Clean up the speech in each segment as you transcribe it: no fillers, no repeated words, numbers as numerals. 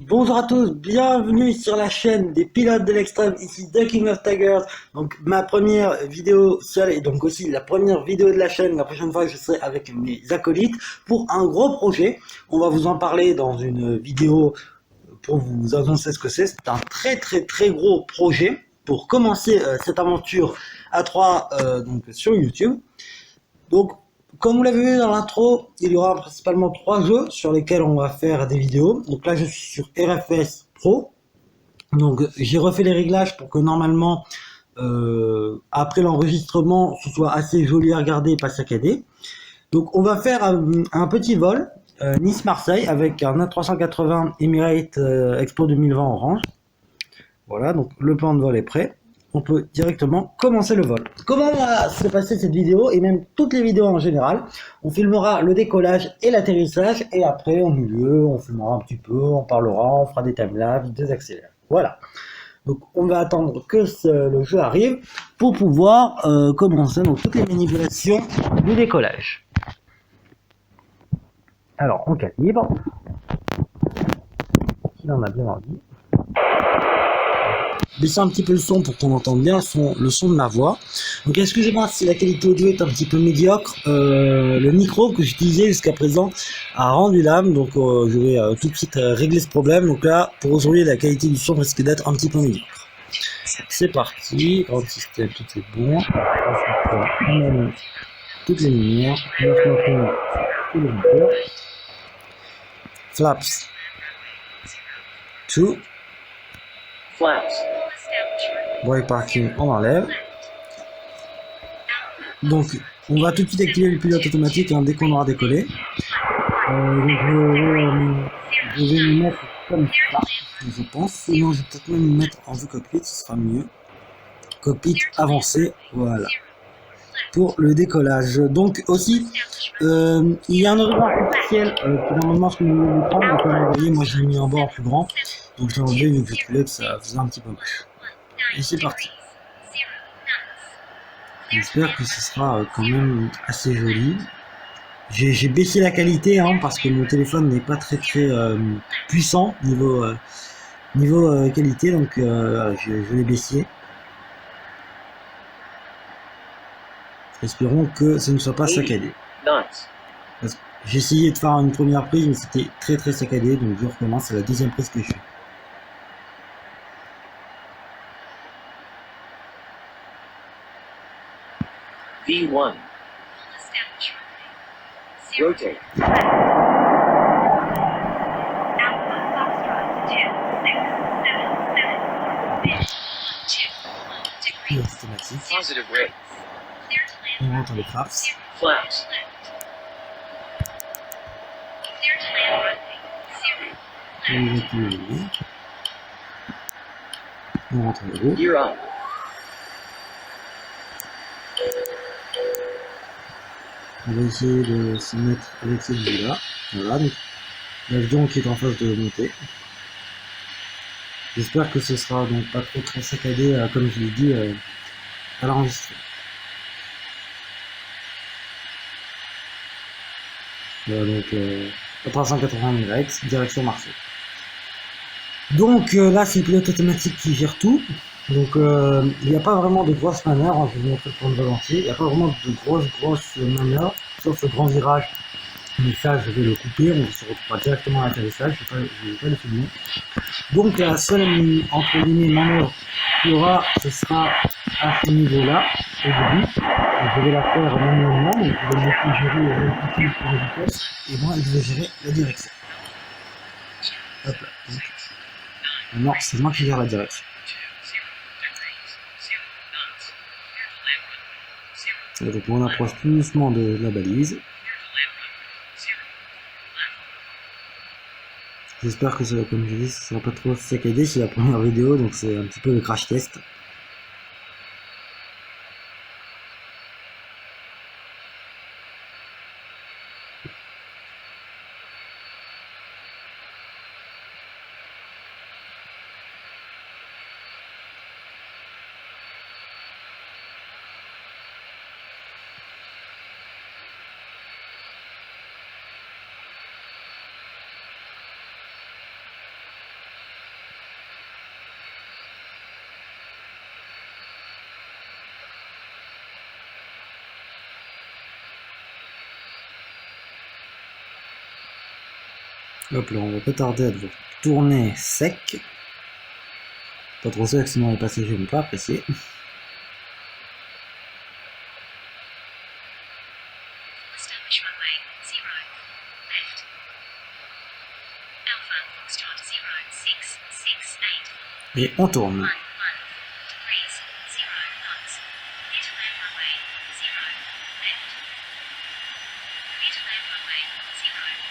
Bonjour à tous, bienvenue sur la chaîne des pilotes de l'extrême, ici The King of Tigers. Donc ma première vidéo seule et donc aussi la première vidéo de la chaîne. La prochaine fois je serai avec mes acolytes pour un gros projet. On va vous en parler dans une vidéo pour vous annoncer ce que c'est. C'est un très gros projet pour commencer cette aventure à 3 donc sur YouTube. Donc, comme vous l'avez vu dans l'intro, il y aura principalement 3 jeux sur lesquels on va faire des vidéos. Donc là, je suis sur RFS Pro. Donc, j'ai refait les réglages pour que normalement, après l'enregistrement, ce soit assez joli à regarder et pas saccadé. Donc, on va faire un petit vol Nice-Marseille avec un A380 Emirates Expo 2020 orange. Voilà, donc le plan de vol est prêt. On peut directement commencer le vol. Comment va se passer cette vidéo et même toutes les vidéos en général? On filmera le décollage et l'atterrissage et après au milieu on filmera un petit peu, on parlera, on fera des timelapses, des accélères. Voilà. Donc on va attendre que le jeu arrive pour pouvoir commencer donc toutes les manipulations du décollage. Alors on calibre. Il en a bien envie. Baisser un petit peu le son pour qu'on entende bien le son de ma voix. Donc excusez-moi si la qualité audio est un petit peu médiocre. Le micro que j'utilisais jusqu'à présent a rendu l'âme, donc je vais tout de suite régler ce problème. Donc là, pour aujourd'hui, la qualité du son risque d'être un petit peu médiocre. C'est parti, grand système, tout est bon. On allume toutes les lumières, tous les moteurs. Flaps 2. Flaps. Brake parking, on enlève. Donc, on va tout de suite activer le pilote automatique dès qu'on aura décollé. Donc, je vais me mettre comme ça, je pense. Sinon, je vais peut-être même me mettre en vue cockpit, ce sera mieux. Cockpit avancé, voilà. Pour le décollage. Donc, aussi, il y a un horizon artificiel qui normalement ce que nous voulons prendre. Donc, comme vous voyez, moi je l'ai mis en bord plus grand. Donc, j'ai enlevé vu que je trouvais que ça faisait un petit peu moche. Et c'est parti. J'espère que ce sera quand même assez joli. J'ai baissé la qualité parce que mon téléphone n'est pas très puissant niveau qualité, donc je l'ai baissé. Espérons que ce ne soit pas saccadé. J'ai essayé de faire une première prise, mais c'était très saccadé, donc je recommence. C'est la deuxième prise que je fais. V1. Rotate. Automatique. Positive rate. On rentre les flaps. Flaps. On va activer les lumières. On rentre les roues. Gear up. On va essayer de se mettre avec cette vue là. Voilà, donc l'avion qui est en phase de montée. J'espère que ce sera donc pas trop saccadé comme je l'ai dit à l'enregistrement. Voilà, donc 380 direct, direction Marseille. Donc là c'est le pilote automatique qui gère tout. Donc il n'y a pas vraiment de grosses manœuvres, je vais vous montrer le plan de vol entier. Il n'y a pas vraiment de grosses manœuvres, sauf le grand virage. Mais ça je vais le couper, on se retrouvera directement à l'atterrissage, je ne vais pas le filmer. Donc la seule entre guillemets manœuvre qu'il y aura, ce sera à ce niveau-là, au début. Je vais la faire manuellement, donc je vais laisser gérer l'altitude pour la vitesse, et moi je vais gérer la direction. Hop là. Donc, maintenant c'est moi qui gère la direction. Et donc on approche tout doucement de la balise. J'espère que ça, comme je dis, ça sera pas trop saccadé, c'est la première vidéo, donc c'est un petit peu le crash test. Hop là, on va pas tarder à devoir tourner sec. Pas trop sec, sinon les passagers vont pas apprécier. Establish runway 0 left. Alpha Foxtrot 0668 Et on tourne. 11 degrees 0 knots. Clear to land runway 0 left. Clear to land runway 0 left.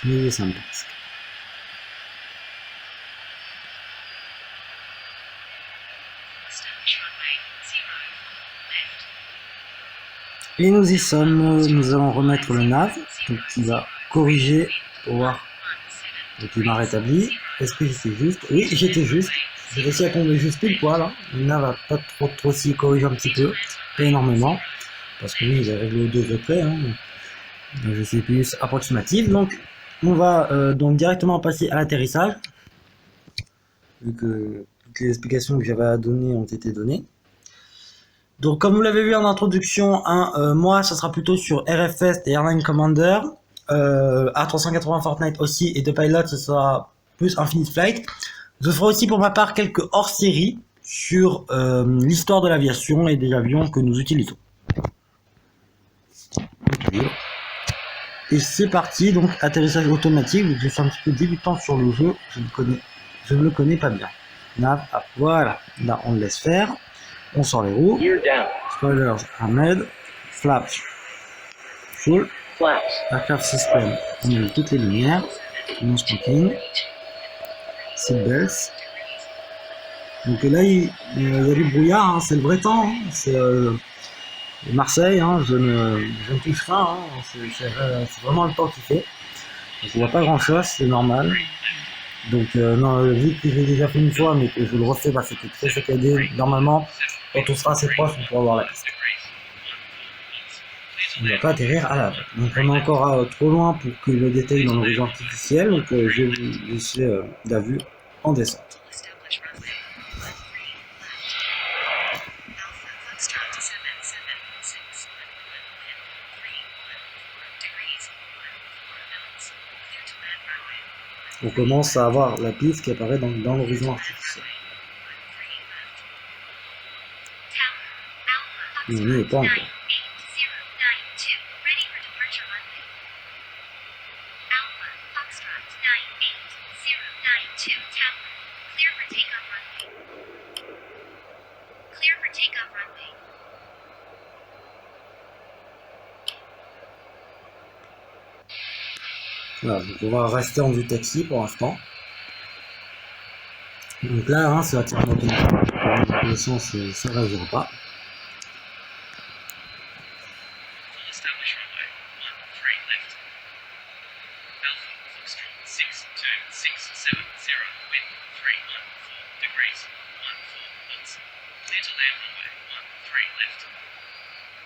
Mais ça me passe. Establish runway 0 left. Et nous y sommes, nous allons remettre le nav, donc il va corriger pour voir. Donc il m'a rétabli. Est-ce que j'étais juste? Oui, j'étais juste. J'ai réussi à tomber juste pile poil. Hein. Le nav va pas trop s'y corriger un petit peu, pas énormément, parce que lui il est réglé au degré près. Hein. Je suis plus approximatif, donc on va donc directement passer à l'atterrissage, vu que toutes les explications que j'avais à donner ont été données. Donc comme vous l'avez vu en introduction, moi ça sera plutôt sur RFS et Airline Commander, A380 Fortnite aussi, et de Pilot ce sera plus Infinite Flight. Je ferai aussi pour ma part quelques hors-série sur l'histoire de l'aviation et des avions que nous utilisons. Okay. Et c'est parti, donc atterrissage automatique, donc je suis un petit peu débutant sur le jeu, je ne le connais pas bien. Nav, ah, voilà, là on le laisse faire, on sort les roues, Gear down. spoilers, Ahmed, flaps, full, Flaps. aircraft system, on met toutes les lumières, non smoking, seatbelts. Donc là il y a du brouillard, hein, c'est le vrai temps, hein, c'est Marseille, hein, je ne touche pas, hein, c'est vraiment le temps qu'il fait. Donc on voit pas grand chose, c'est normal. Donc non, vu que je l'ai déjà fait une fois, mais que je le refais, bah, c'était très saccadé. Normalement, quand on sera assez proche, on pourra voir la piste. On ne va pas atterrir à la. Donc on est encore trop loin pour que le détaille dans l'horizon artificiel, donc je vais vous laisser la vue en descente. Establish runway 3 left. Alpha Foxtrot 7761 degrees 14 knots. Clear to land runway. On commence à avoir la piste qui apparaît dans l'horizon artificiel. Mais on n'y est pas encore. Voilà, donc on va rester en vue taxi pour l'instant. Donc là, hein, c'est entièrement automatique. Pour l'essence, ça ne réagira pas. Establish runway 13 left. Alpha Foxtrot 62670, wind 314 degrees 14 knots. Clear to land runway 13 left.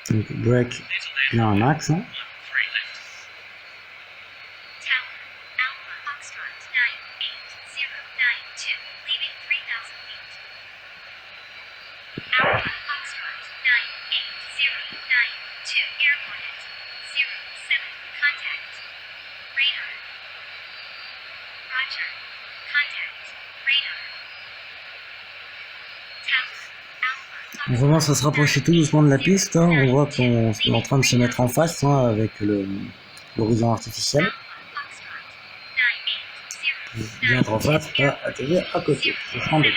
Donc break Clear to land Il y a un axe. Hein. Tower, Alpha Foxtrot 98092, leaving 3000 feet. Alpha Foxtrot 98092, airport at 07, contact. Radar. Roger. Contact. Radar. Tower, Alpha On commence à se rapprocher tout doucement de la piste. Hein. On voit qu'on est en train de se mettre en face hein, avec l'horizon artificiel. Je viens en face à atterrir à côté. Je prends deux.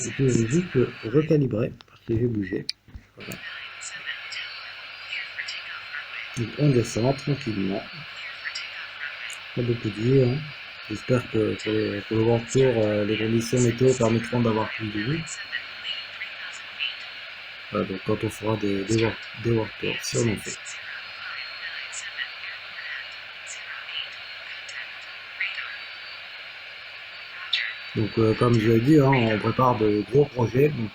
Et puis j'ai juste recalibrer parce que j'ai bougé. Voilà. Donc on descend tranquillement. Pas beaucoup de vue. Hein. J'espère que pour le World Tour, les conditions météo permettront d'avoir plus de vue. Voilà, donc quand on fera des World Tours, si on en fait. Donc comme je l'ai dit, hein, on prépare de gros projets, donc,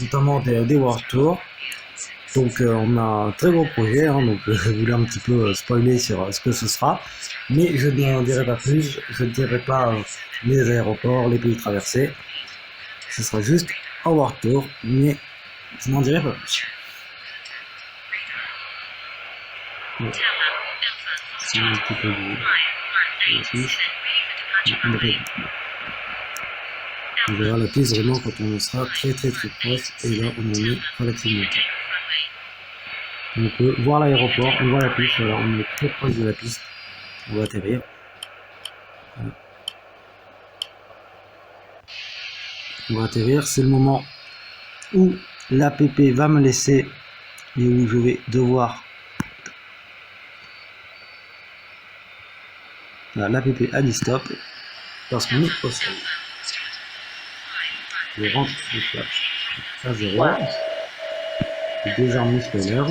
notamment des World Tours. Donc on a un très gros projet, hein, donc je voulais un petit peu spoiler sur ce que ce sera. Mais je n'en dirai pas plus, je ne dirai pas les aéroports, les pays traversés. Ce sera juste un World Tour, mais je n'en dirai pas plus. Ouais. C'est un petit peu on verra la piste vraiment quand on sera très proche, et là on en est relativement près. On peut voir l'aéroport, on voit la piste, alors on est très proche de la piste, on va atterrir. Voilà. On va atterrir, c'est le moment où l'APP va me laisser et où je vais devoir. L'APP a dit stop parce qu'on est au sol. Je rentre le flash à 0. Je désarme le spoiler.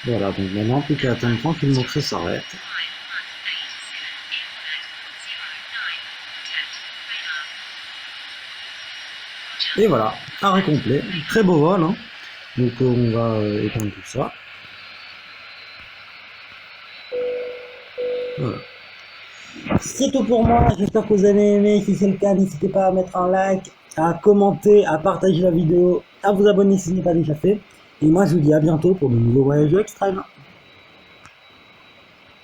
Voilà, donc maintenant plus qu'à attendre tranquillement que ça s'arrête. Et voilà, arrêt complet, très beau vol, hein. Donc on va éteindre tout ça. Voilà. C'est tout pour moi, j'espère que vous avez aimé. Si c'est le cas, n'hésitez pas à mettre un like, à commenter, à partager la vidéo, à vous abonner si ce n'est pas déjà fait. Et moi je vous dis à bientôt pour de nouveaux voyages extrêmes.